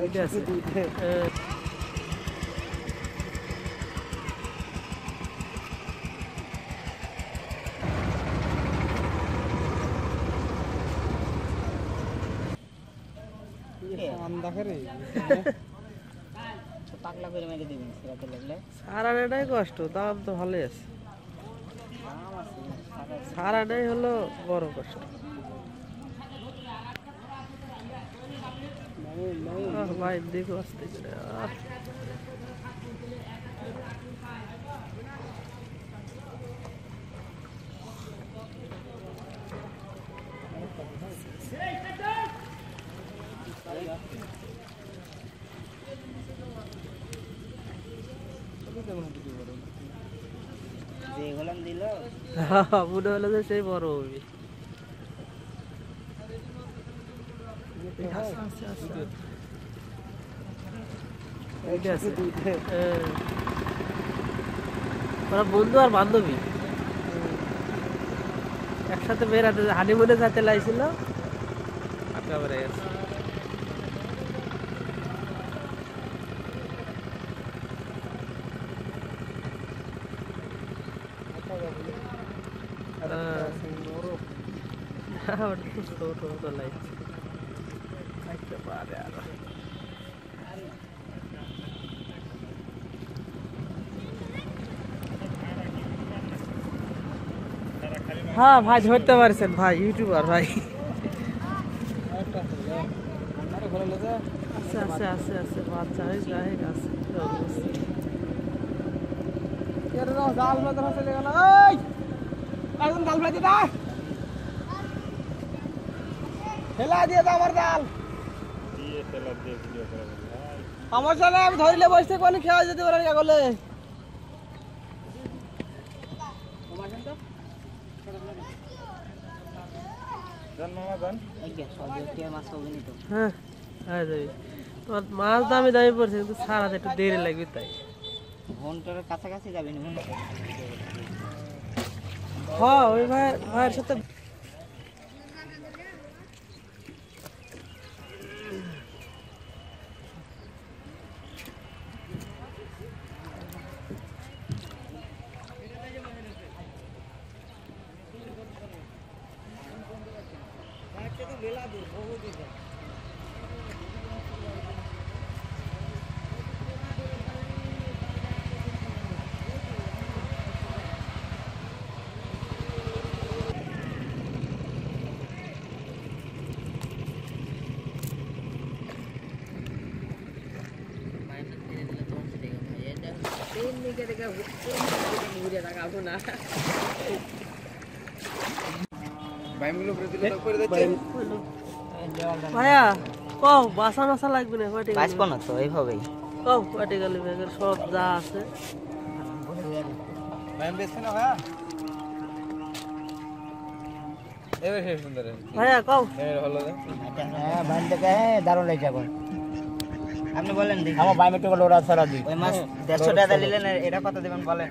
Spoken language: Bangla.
এইটা আছে পাগলা করে মেরে দিবেন সেরাতে লাগলে সারাটাই কষ্ট, দাম তো ভালোই আছে। সারাটাই হলো বড় কষ্ট। ভাই দেখো আসতে করে মনে হলো যে সেই বড় হবে। বন্ধু আর বান্ধবী একসাথে বেড়াতে হানিমুনে যেতে লাইছিল, একেবারে গেছে। হ্যাঁ ভাই ধরতে পারছেন ভাই, ইউটিউবার ভাই। আছে আছে আছে আছে বাচ্চা হয়ে যায় আছে। জাল বাজার চলে গেল, একদম জাল ফেলে দিতা, ফেলা দিয়ে দাও আমার জাল। আমার সাথে আমি ধরিলে বসতে কোন খেয়া যেতে পারে গেলে মাছ দামি দামি পড়ছে, কিন্তু সারাতে একটু দেরি লাগবে, তাই ঘন্টার কাছাকাছি যাবেন। হ্যাঁ ওই ভাইয়ের সাথে ভাইয়া কও বাসা মাসা লাগবে না, বাঁচবো না তো এইভাবেই। কও কয়টি গেলি ব্যাগের সব যা আছে। ভাইয়া কও দারুণ লাগছে এখন। আপনি বলেন আমার বায়োমেট্রিক ওরা ছাড়া দিই। ওই মাছ 150 টাকা নিলেন, এটা কত দেবেন বলেন?